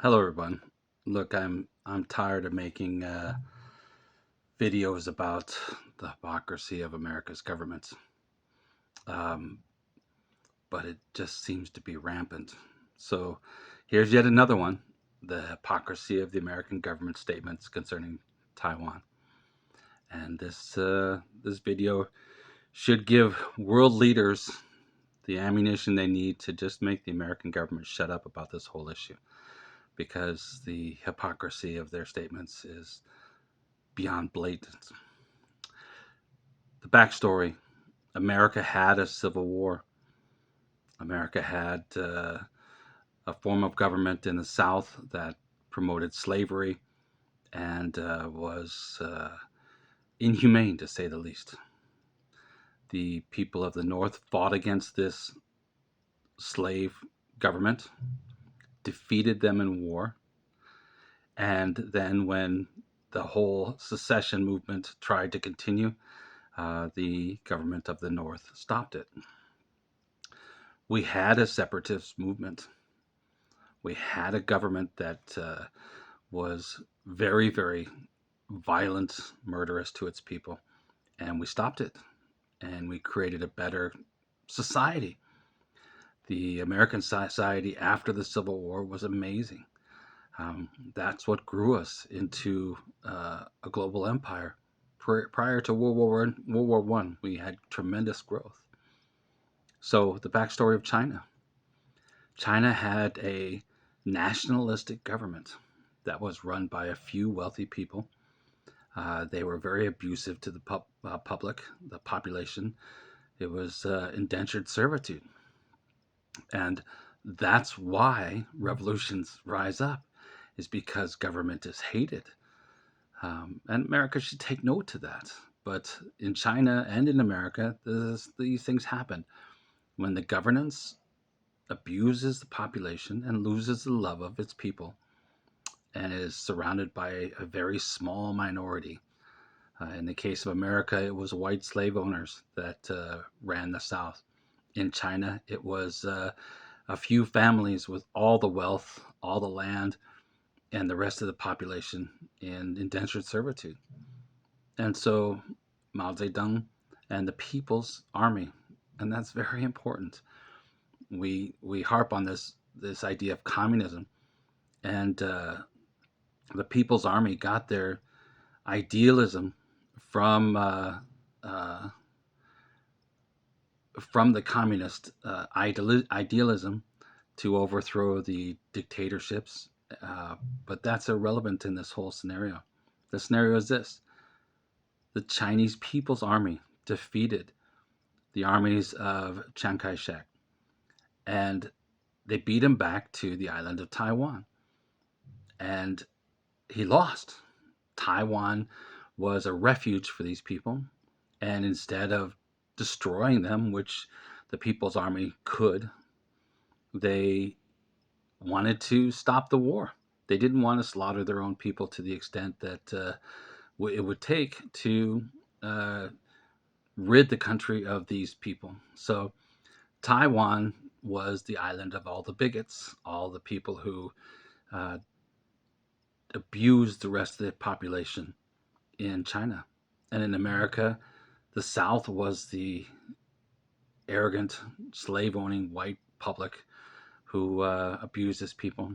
Hello, everyone. Look, I'm tired of making videos about the hypocrisy of America's government, um, but it just seems to be rampant. So, here's yet another one: the hypocrisy of the American government statements concerning Taiwan. And this video should give world leaders the ammunition they need to just make the American government shut up about this whole issue, because the hypocrisy of their statements is beyond blatant. The backstory: America had a civil war. America had a form of government in the South that promoted slavery and was inhumane, to say the least. The people of the North fought against this slave government, defeated them in war, and then when the whole secession movement tried to continue, the government of the North stopped it. We had a separatist movement. We had a government that was very, very violent, murderous to its people, and we stopped it, and we created a better society. The American society after the Civil War was amazing. That's what grew us into a global empire. Prior to World War One, we had tremendous growth. So the backstory of China: China had a nationalistic government that was run by a few wealthy people. They were very abusive to the public, the population. It was indentured servitude. And that's why revolutions rise up, is because government is hated. And America should take note to that. But in China and in America, these things happen. When the governance abuses the population and loses the love of its people and is surrounded by a very small minority. In the case of America, it was white slave owners that ran the South. In China, it was a few families with all the wealth, all the land, and the rest of the population in indentured servitude. And so Mao Zedong and the People's Army, and that's very important. We harp on this idea of communism, and the People's Army got their idealism from uh, uh, from the communist idealism to overthrow the dictatorships. But that's irrelevant in this whole scenario. The scenario is this: the Chinese People's Army defeated the armies of Chiang Kai shek, and they beat him back to the island of Taiwan. And he lost. Taiwan was a refuge for these people. And instead of destroying them, which the People's Army could, they wanted to stop the war. They didn't want to slaughter their own people to the extent that it would take to uh, rid the country of these people. So Taiwan was the island of all the bigots, all the people who uh, abused the rest of the population in China. And in America, the South was the arrogant, slave owning white public who abused his people.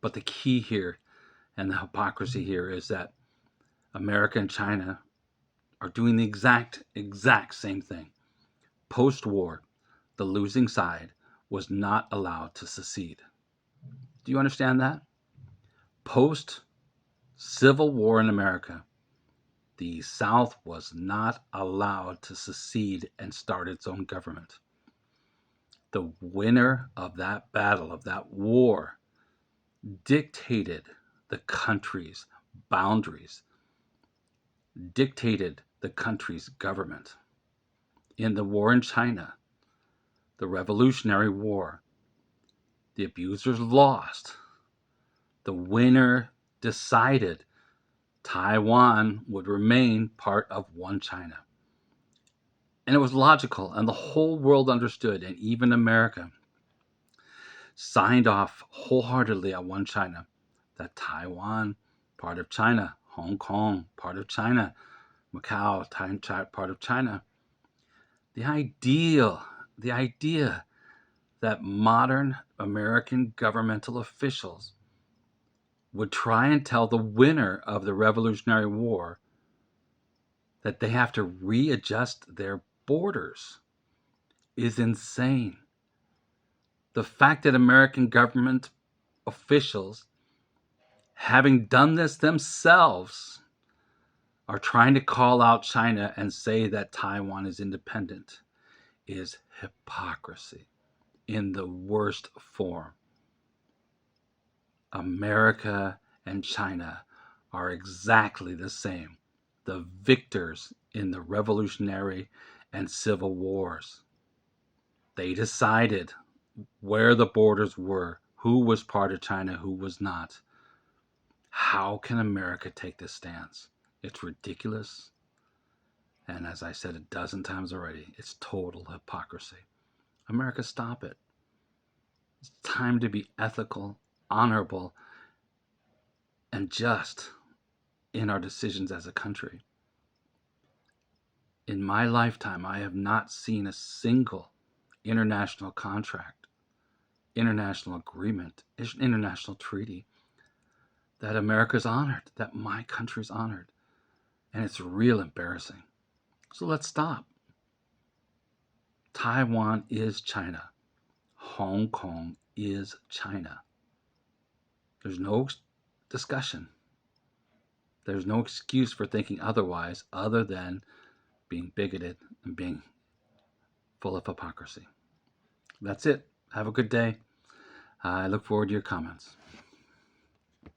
But the key here and the hypocrisy here is that America and China are doing the exact same thing. Post war, the losing side was not allowed to secede. Do you understand that? Post Civil War in America, the South was not allowed to secede and start its own government. The winner of that battle, of that war, dictated the country's boundaries, dictated the country's government. In the war in China, the Revolutionary War, the abusers lost. The winner decided Taiwan would remain part of one China. And it was logical, and the whole world understood, and even America. signed off wholeheartedly on one China, that Taiwan, part of China, Hong Kong, part of China, Macau, part of China. The idea that modern American governmental officials would try and tell the winner of the Revolutionary War that they have to readjust their borders is insane. The fact that American government officials, having done this themselves, are trying to call out China and say that Taiwan is independent is hypocrisy in the worst form. America and China are exactly the same, the victors in the Revolutionary and Civil Wars. They decided where the borders were, who was part of China, who was not. How can America take this stance? It's ridiculous. And as I said a dozen times already, it's total hypocrisy. America, stop it. It's time to be ethical, honorable, and just in our decisions as a country. In my lifetime, I have not seen a single international contract, international agreement, international treaty that America's honored, that my country's honored. And it's real embarrassing. So let's stop. Taiwan is China. Hong Kong is China. There's no discussion. There's no excuse for thinking otherwise other than being bigoted and being full of hypocrisy. That's it. Have a good day. I look forward to your comments.